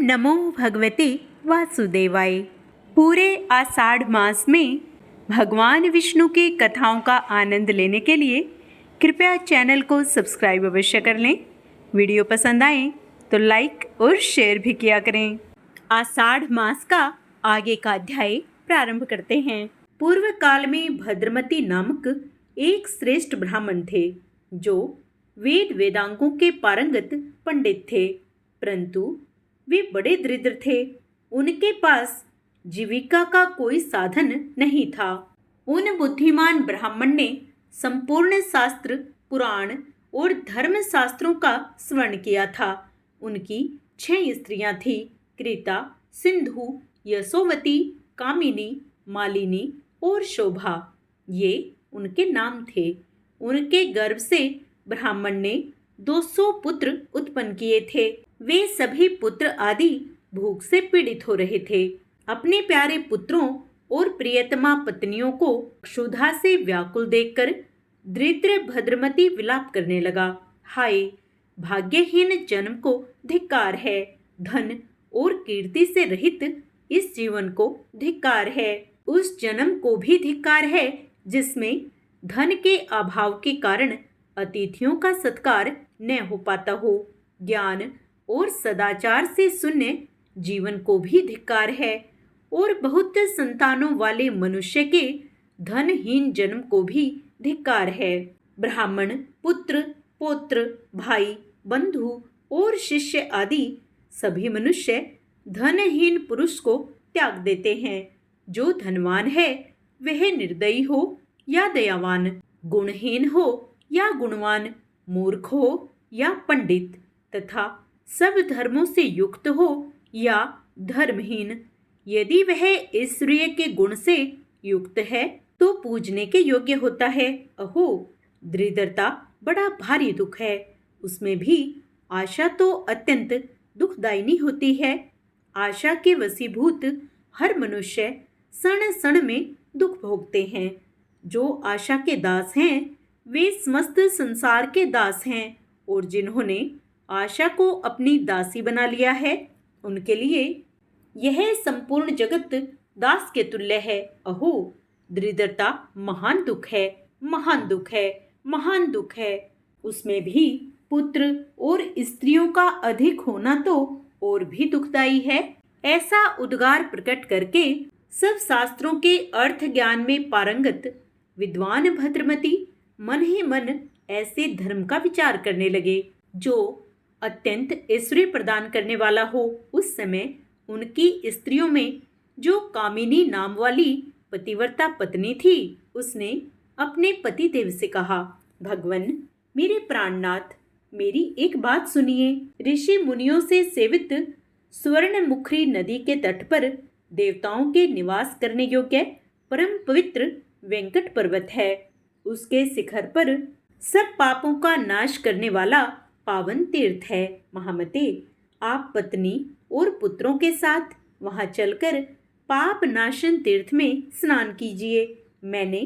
नमो भगवते वासुदेवाय। पूरे आषाढ़ मास में भगवान विष्णु की कथाओं का आनंद लेने के लिए कृपया चैनल को सब्सक्राइब अवश्य कर लें। वीडियो पसंद आए तो लाइक और शेयर भी किया करें। आषाढ़ मास का आगे का अध्याय प्रारंभ करते हैं। पूर्व काल में भद्रमती नामक एक श्रेष्ठ ब्राह्मण थे जो वेद वेदांगों के पारंगत पंडित थे, परंतु वे बड़े दरिद्र थे। उनके पास जीविका का कोई साधन नहीं था। उन बुद्धिमान ब्राह्मण ने संपूर्ण शास्त्र, पुराण और धर्म शास्त्रों का श्रवण किया था। उनकी 6 स्त्रियां थीं, कृता, सिंधु, यशोवती, कामिनी, मालिनी और शोभा। ये उनके नाम थे। उनके गर्भ से ब्राह्मण ने 200 पुत्र उत्पन्न किए थे। वे सभी पुत्र आदि भूख से पीड़ित हो रहे थे। अपने प्यारे पुत्रों और प्रियतमा पत्नियों को क्षुधा से व्याकुल देखकर दरिद्र भद्रमती विलाप करने लगा। हाय, भाग्यहीन जन्म को धिक्कार है। धन और कीर्ति से रहित इस जीवन को धिक्कार है। उस जन्म को भी धिक्कार है जिसमें धन के अभाव के कारण अतिथियों का सत्कार न हो पाता हो। ज्ञान और सदाचार से शून्य जीवन को भी धिक्कार है और बहुत संतानों वाले मनुष्य के धनहीन जन्म को भी धिक्कार है। ब्राह्मण पुत्र, पौत्र, भाई, बंधु और शिष्य आदि सभी मनुष्य धनहीन पुरुष को त्याग देते हैं। जो धनवान है वह निर्दयी हो या दयावान, गुणहीन हो या गुणवान, मूर्ख हो या पंडित तथा सब धर्मों से युक्त हो या धर्महीन, यदि वह ईश्वरीय के गुण से युक्त है तो पूजने के योग्य होता है। अहो, दरिद्रता बड़ा भारी दुख है। उसमें भी आशा तो अत्यंत दुखदायिनी होती है। आशा के वशीभूत हर मनुष्य क्षण क्षण में दुख भोगते हैं। जो आशा के दास हैं वे समस्त संसार के दास हैं, और जिन्होंने आशा को अपनी दासी बना लिया है उनके लिए यह संपूर्ण जगत दास के तुल्य है। अहो, दरिद्रता महान दुख है, महान दुख है, महान दुख है। उसमें भी पुत्र और स्त्रियों का अधिक होना तो और भी दुखदायी है। ऐसा उद्गार प्रकट करके सब शास्त्रों के अर्थ ज्ञान में पारंगत विद्वान भद्रमती मन ही मन ऐसे धर्म का विचार करने लगे जो अत्यंत ऐश्वर्य प्रदान करने वाला हो। उस समय उनकी स्त्रियों में जो कामिनी नाम वाली पतिव्रता पत्नी थी, उसने अपने पति देव से कहा, भगवन, मेरे प्राणनाथ, मेरी एक बात सुनिए। ऋषि मुनियों से सेवित स्वर्ण मुखरी नदी के तट पर देवताओं के निवास करने योग्य परम पवित्र वेंकट पर्वत है। उसके शिखर पर सब पापों का नाश करने वाला पावन तीर्थ है। महामते, आप पत्नी और पुत्रों के साथ वहां चलकर पाप नाशन तीर्थ में स्नान कीजिए। मैंने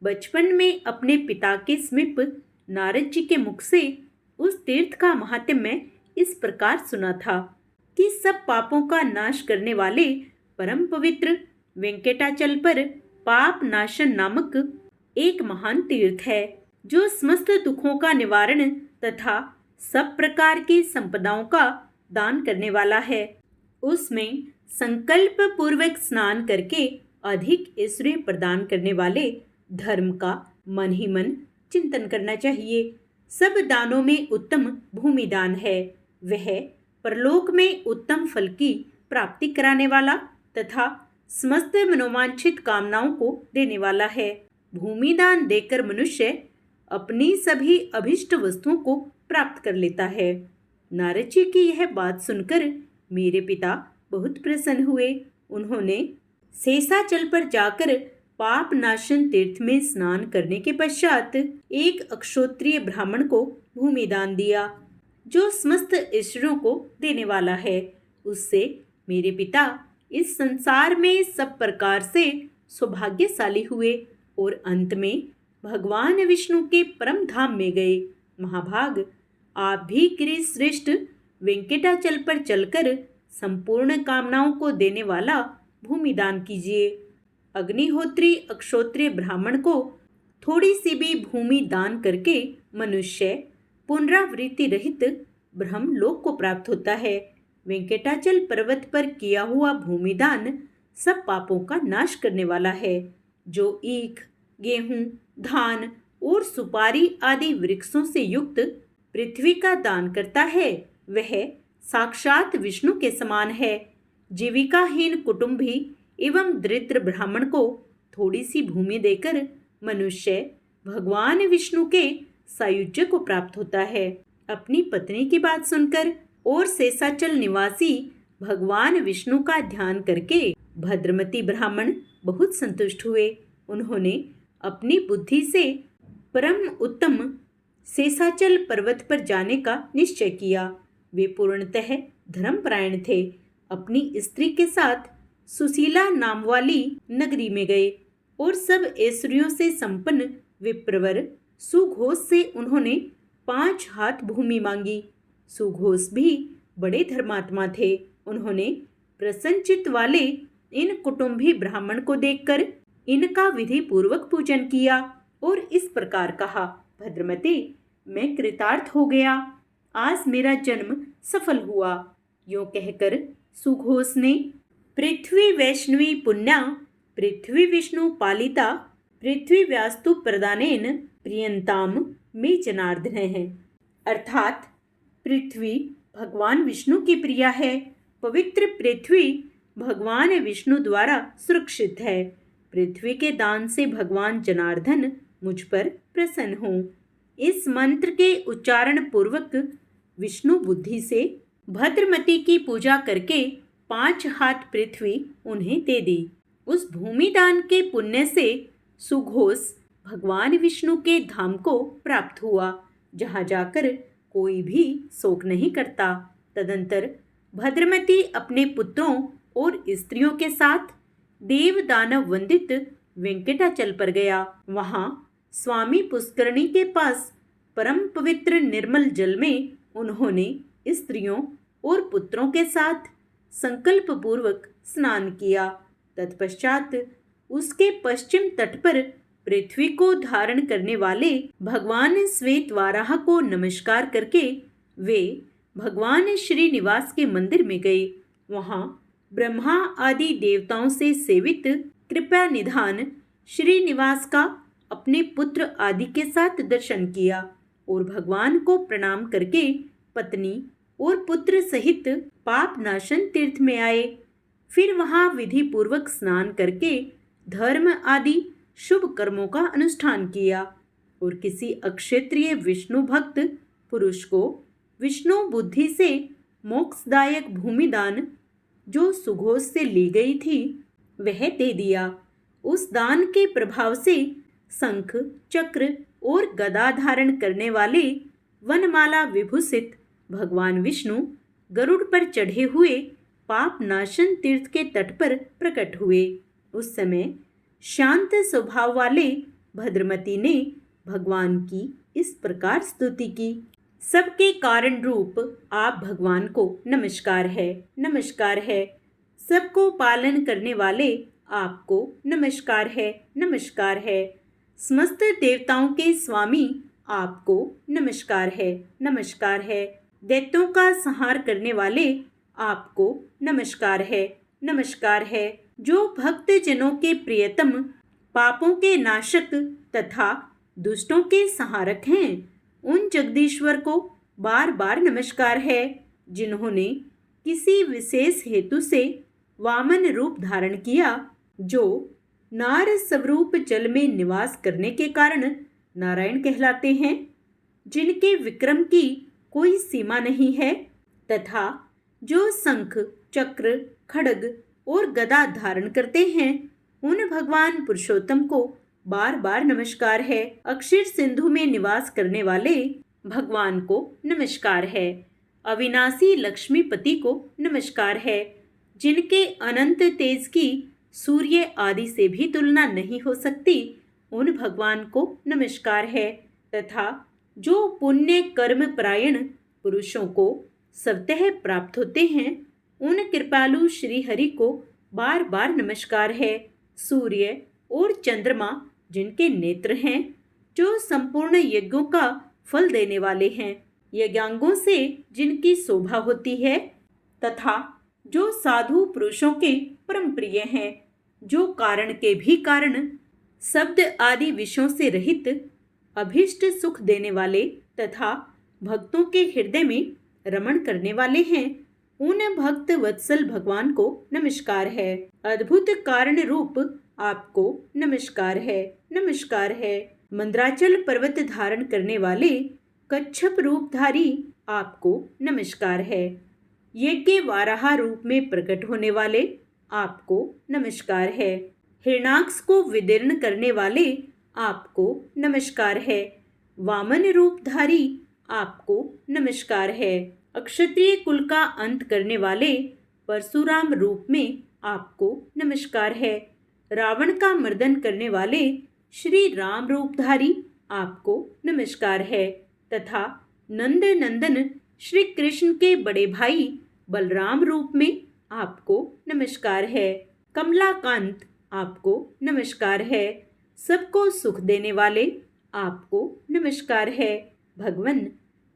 बचपन में अपने पिता के समीप नारद जी के मुख से उस तीर्थ का महात्म्य इस प्रकार सुना था कि सब पापों का नाश करने वाले परम पवित्र वेंकटाचल पर पाप नाशन नामक एक महान तीर्थ है जो समस्त दुखों का निवारण तथा सब प्रकार की संपदाओं का दान करने वाला है। उसमें संकल्प पूर्वक स्नान करके अधिक ऐश्वर्य प्रदान करने वाले धर्म का मन ही मन चिंतन करना चाहिए। सब दानों में उत्तम भूमि दान है। वह परलोक में उत्तम फल की प्राप्ति कराने वाला तथा समस्त मनोवांछित कामनाओं को देने वाला है। भूमि दान देकर मनुष्य अपनी सभी अभिष्ट वस्तुओं को प्राप्त कर लेता है। नारद जी की यह बात सुनकर मेरे पिता बहुत प्रसन्न हुए। उन्होंने शेषाचल पर जाकर पाप नाशन तीर्थ में स्नान करने के पश्चात एक अक्षोत्रिय ब्राह्मण को भूमि दान दिया जो समस्त ईश्वरों को देने वाला है। उससे मेरे पिता इस संसार में सब प्रकार से सौभाग्यशाली हुए और अंत में भगवान विष्णु के परम धाम में गए। महाभाग, आप भी गिरिश्रेष्ठ वेंकटाचल पर चलकर संपूर्ण कामनाओं को देने वाला भूमिदान कीजिए। अग्निहोत्री अक्षोत्रिय ब्राह्मण को थोड़ी सी भी भूमि दान करके मनुष्य पुनरावृत्ति रहित ब्रह्मलोक को प्राप्त होता है। वेंकटाचल पर्वत पर किया हुआ भूमिदान सब पापों का नाश करने वाला है। जो ईख, गेहूं, धान और सुपारी आदि वृक्षों से युक्त पृथ्वी का दान करता है वह साक्षात विष्णु के समान है। जीविकाहीन कुटुंबी एवं दरिद्र ब्राह्मण को थोड़ी सी भूमि देकर मनुष्य भगवान विष्णु के सायुज्य को प्राप्त होता है। अपनी पत्नी की बात सुनकर और शेषाचल निवासी भगवान विष्णु का ध्यान करके भद्रमती ब्राह्मण बहुत संतुष्ट हुए। उन्होंने अपनी बुद्धि से परम उत्तम शेषाचल पर्वत पर जाने का निश्चय किया। वे पूर्णतः धर्मपरायण थे। अपनी स्त्री के साथ सुशीला नाम वाली नगरी में गए और सब ऐश्वर्यों से संपन्न विप्रवर सुघोष से उन्होंने 5 हाथ भूमि मांगी। सुघोष भी बड़े धर्मात्मा थे। उन्होंने प्रसन्नचित्त वाले इन कुटुंबी ब्राह्मण को देखकर इनका विधि पूर्वक पूजन किया और इस प्रकार कहा, भद्रमती, मैं कृतार्थ हो गया, आज मेरा जन्म सफल हुआ। यूं कहकर सुघोष ने पृथ्वी वैष्णवी पुण्या पृथ्वी विष्णु पालिता पृथ्वी व्यास्तु प्रदानेन प्रियंताम में जनार्दन है, अर्थात पृथ्वी भगवान विष्णु की प्रिया है। पवित्र पृथ्वी भगवान विष्णु द्वारा सुरक्षित है। पृथ्वी के दान से भगवान जनार्दन मुझ पर प्रसन्न हो। इस मंत्र के उच्चारण पूर्वक विष्णु बुद्धि से भद्रमती की पूजा करके 5 हाथ पृथ्वी उन्हें दे दी। उस भूमिदान के पुण्य से सुघोष भगवान विष्णु के धाम को प्राप्त हुआ, जहाँ जाकर कोई भी शोक नहीं करता। तदंतर भद्रमती अपने पुत्रों और स्त्रियों के साथ देव दानव वंदित वेंकटाचल पर गया। वहां स्वामी पुष्करणी के पास परम पवित्र निर्मल जल में उन्होंने स्त्रियों और पुत्रों के साथ संकल्प पूर्वक स्नान किया। तत्पश्चात उसके पश्चिम तट पर पृथ्वी को धारण करने वाले भगवान श्वेत वाराह को नमस्कार करके वे भगवान श्रीनिवास के मंदिर में गए। वहां ब्रह्मा आदि देवताओं से सेवित कृपा निधान श्रीनिवास का अपने पुत्र आदि के साथ दर्शन किया और भगवान को प्रणाम करके पत्नी और पुत्र सहित पाप नाशन तीर्थ में आए। फिर वहां विधि पूर्वक स्नान करके धर्म आदि शुभ कर्मों का अनुष्ठान किया और किसी अक्षेत्रीय विष्णु भक्त पुरुष को विष्णु बुद्धि से मोक्षदायक भूमिदान जो सुघोष से ली गई थी वह दे दिया। उस दान के प्रभाव से शंख, चक्र और गदा धारण करने वाले वनमाला विभूषित भगवान विष्णु गरुड़ पर चढ़े हुए पाप नाशन तीर्थ के तट पर प्रकट हुए। उस समय शांत स्वभाव वाले भद्रमती ने भगवान की इस प्रकार स्तुति की, सबके कारण रूप आप भगवान को नमस्कार है, नमस्कार है। सबको पालन करने वाले आपको नमस्कार है, नमस्कार है। समस्त देवताओं के स्वामी आपको नमस्कार है, नमस्कार है। दैत्यों का संहार करने वाले आपको नमस्कार है, नमस्कार है। जो भक्त जनों के प्रियतम, पापों के नाशक तथा दुष्टों के संहारक हैं, उन जगदीश्वर को बार बार नमस्कार है, जिन्होंने किसी विशेष हेतु से वामन रूप धारण किया, जो नार स्वरूप जल में निवास करने के कारण नारायण कहलाते हैं, जिनके विक्रम की कोई सीमा नहीं है, तथा जो शंख, चक्र, खड्ग और गदा धारण करते हैं, उन भगवान पुरुषोत्तम को बार बार नमस्कार है। अक्षर सिंधु में निवास करने वाले भगवान को नमस्कार है। अविनाशी लक्ष्मीपति को नमस्कार है, जिनके अनंत तेज की सूर्य आदि से भी तुलना नहीं हो सकती, उन भगवान को नमस्कार है। तथा जो पुण्य कर्म परायण पुरुषों को स्वतः प्राप्त होते हैं, उन कृपालु श्री हरि को बार बार नमस्कार है। सूर्य और चंद्रमा जिनके नेत्र हैं, जो संपूर्ण यज्ञों का फल देने वाले हैं, यज्ञांगों से जिनकी शोभा होती है, तथा जो साधु पुरुषों के परम प्रिय हैं, जो कारण के भी कारण, शब्द आदि विषयों से रहित, अभीष्ट सुख देने वाले तथा भक्तों के हृदय में रमण करने वाले हैं, उन भक्त वत्सल भगवान को नमस्कार है। अद्भुत कारण रूप आपको नमस्कार है, नमस्कार है। मंद्राचल पर्वत धारण करने वाले कच्छप रूपधारी आपको नमस्कार है। यज्ञ वाराह रूप में प्रकट होने वाले आपको नमस्कार है। हिरणाक्ष को विदीर्ण करने वाले आपको नमस्कार है। वामन रूपधारी आपको नमस्कार है। अक्षत्रिय कुल का अंत करने वाले परशुराम रूप में आपको नमस्कार है। रावण का मर्दन करने वाले श्री राम रूपधारी आपको नमस्कार है, तथा नंद नंदन श्री कृष्ण के बड़े भाई बलराम रूप में आपको नमस्कार है। कमलाकांत आपको नमस्कार है। सबको सुख देने वाले आपको नमस्कार है। भगवन,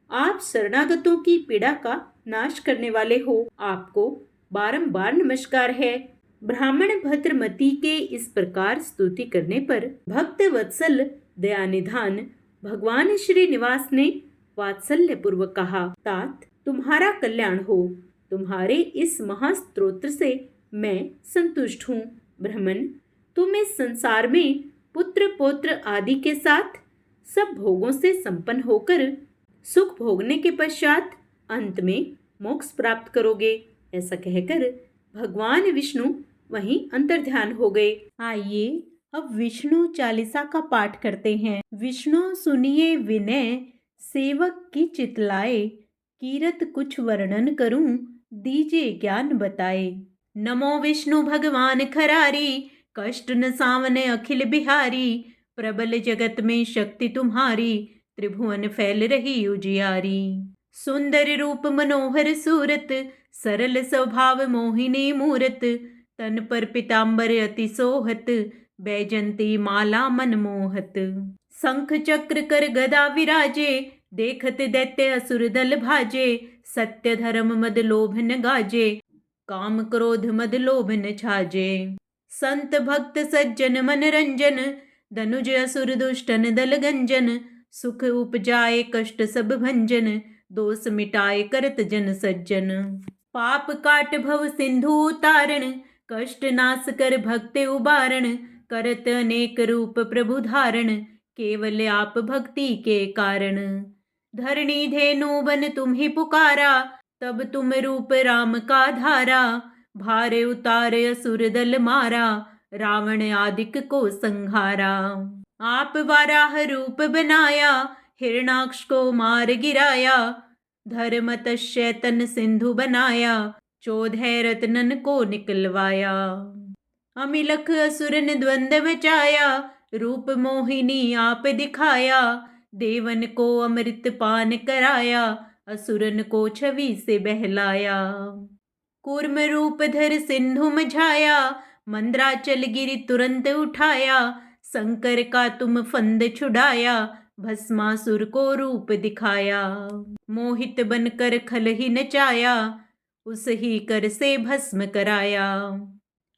आप शरणागतों की पीड़ा का नाश करने वाले हो, आपको बारंबार नमस्कार है। ब्राह्मण भद्रमती के इस प्रकार स्तुति करने पर भक्त वत्सल दयानिधान भगवान श्री निवास ने वात्सल्य पूर्वक कहा, तात तुम्हारा कल्याण हो। तुम्हारे इस महास्तोत्र से मैं संतुष्ट हूँ। ब्राह्मण, तुम इस संसार में पुत्र पौत्र आदि के साथ सब भोगों से संपन्न होकर सुख भोगने के पश्चात अंत में मोक्ष प्राप्त करोगे। ऐसा कहकर भगवान विष्णु वहीं अंतर्ध्यान हो गए। आइए अब विष्णु चालीसा का पाठ करते हैं। विष्णु सुनिए विनय, सेवक की चितलाए, कीरत कुछ वर्णन करूं, दीजिए ज्ञान बताए। नमो विष्णु भगवान खरारी, कष्ट न सावने अखिल बिहारी। प्रबल जगत में शक्ति तुम्हारी, त्रिभुवन फैल रही उजियारी। सुंदर रूप मनोहर सूरत, सरल स्वभाव मोहिनी मूरत। तन पर पीतांबर अति सोहत, बैजंती माला मनमोहत। शंख चक्र कर गदा विराजे, देखत दैत्य असुर दल भाजे। सत्य धर्म मद लोभ न गाजे, काम क्रोध मद लोभ न छाजे। संत भक्त सज्जन मन रंजन, धनुज असुर दुष्टन दल गंजन। सुख उपजाए कष्ट सब भंजन, दोष मिटाए करत जन सज्जन। पाप काट भव सिंधु उतारण, कष्ट नाश कर भक्त उबारण। करत अनेक रूप प्रभु धारण, केवल आप भक्ति के कारण। धरणी धेनु बन तुम्हि पुकारा, तब तुम रूप राम का धारा। भारे उतारे असुर दल मारा, रावण आदिक को संहारा। आप वाराह रूप बनाया, हिरणाक्ष को मार गिराया। धर्म तस्य तन सिंधु बनाया, 14 रत्नन को निकलवाया। अमिलख असुरन द्वंद बचाया, रूप मोहिनी आप दिखाया। देवन को अमृत पान कराया, असुरन को छवि से बहलाया। कूर्म रूप धर सिंधु मझाया, मंद्राचल गिरि तुरंत उठाया। शंकर का तुम फंद छुड़ाया, भस्मासुर को रूप दिखाया। मोहित बनकर खल ही नचाया, उस ही कर से भस्म कराया।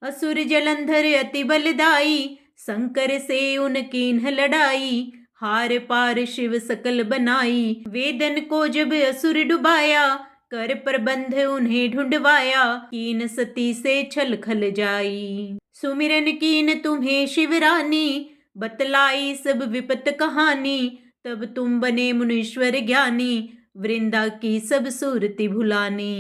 असुर जलंधर अति बलदाई, शंकर से उनकीन्ह लड़ाई। हार पार शिव सकल बनाई, वेदन को जब असुर डुबाया। कर प्रबंध उन्हें ढूंढवाया, कीन सती से छल खल जाई। सुमिरन कीन तुम्हें शिवरानी, बतलाई सब विपत कहानी। तब तुम बने मुनीश्वर ज्ञानी, वृंदा की सब सूरति भुलानी।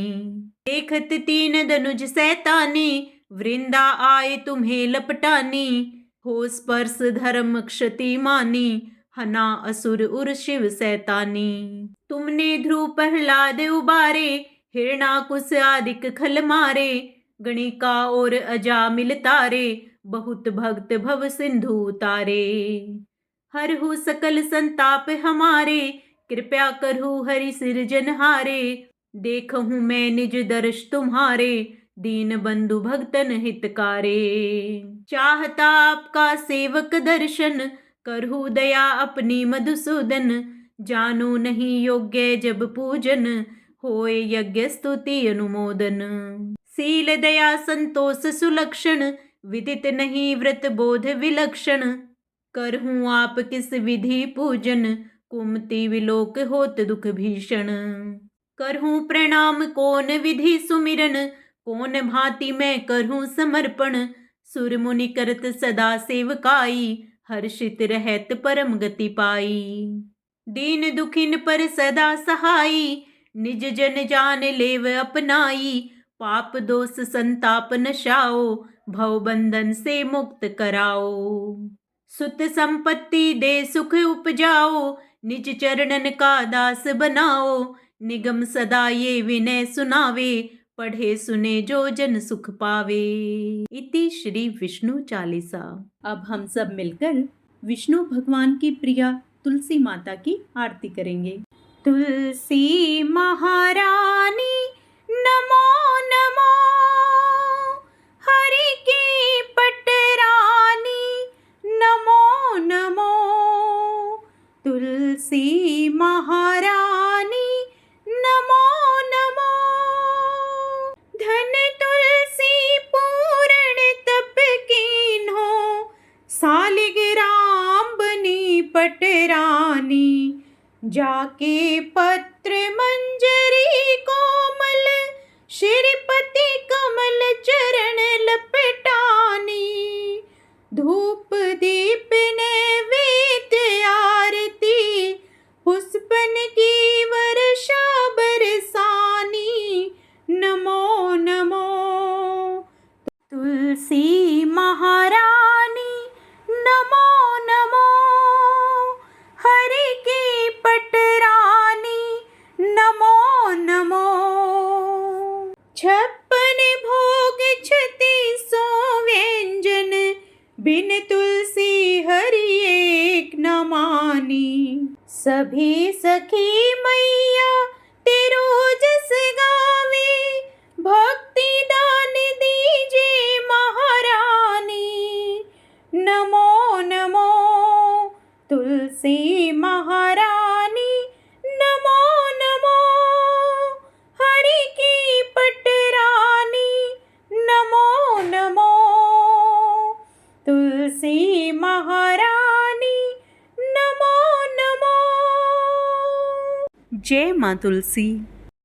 देखत 3 धनुज सैतानी, वृंदा आए तुम्हें लपटानी। हो स्पर्श धर्म क्षति मानी, हना असुर उर शिव सैतानी। तुमने ध्रुव प्रहलाद उबारे, हिरणाकुश आदिक खल मारे। गणिका और अजामिल तारे, बहुत भक्त भव सिंधु उतारे। हरहु सकल संताप हमारे, कृपया करहु हरि सिरजनहारे। देखहूँ मैं निज दर्श तुम्हारे, दीन बंधु भक्तन हितकारे। चाहता आपका सेवक दर्शन, करहु दया अपनी मधुसूदन। जानो नहीं योग्य जब पूजन, होए यज्ञ स्तुति अनुमोदन। सील दया संतोष सुलक्षण, विदित नहीं व्रत बोध विलक्षण। करहूँ आप किस विधि पूजन, कुमति विलोक होत दुख भीषण। करहूँ प्रणाम कौन विधि सुमिरन, कौन भांति मैं करहूँ समर्पण। सुर मुनि करत सदा सेवकाई, हर्षित रहत परम गति पाई। दीन दुखिन पर सदा सहाई, निज जन जान लेव अपनाई। पाप दोष संताप नशाओ, भव बंधन से मुक्त कराओ। सुत संपत्ति दे सुख उपजाओ, निज चरणन का दास बनाओ। निगम सदा ये विनय सुनावे, पढ़े सुने जो जन सुख पावे। इति श्री विष्णु चालीसा। अब हम सब मिलकर विष्णु भगवान की प्रिया तुलसी माता की आरती करेंगे। तुलसी महारानी नमो नमो, हरि की पटरानी नमो नमो। तुलसी महारानी नमो नमो, धन तुलसी पूर्ण तप कीन्हो, सालिग्राम बनी पटरानी। जाके पत्र मंजरी कोमल, श्रीपति कमल चरण लपटानी। धूप दीप नैवेद्य आरती, पुष्पन की वर्षा बरसानी। नमो नमो। तुलसी महारानी नमो नमो, हरि की पटरानी नमो नमो। 56 भोग 36 व्यंजन, बिन तुलसी हरि एक न मानी। सभी सखी मैया तेरो जस गावे, भक्ति दान दीजे महारानी। नमो नमो। तुलसी महारानी नमो नमो, हरि की पटरानी नमो नमो। तुलसी महारानी नमो नमो। जय माँ तुलसी।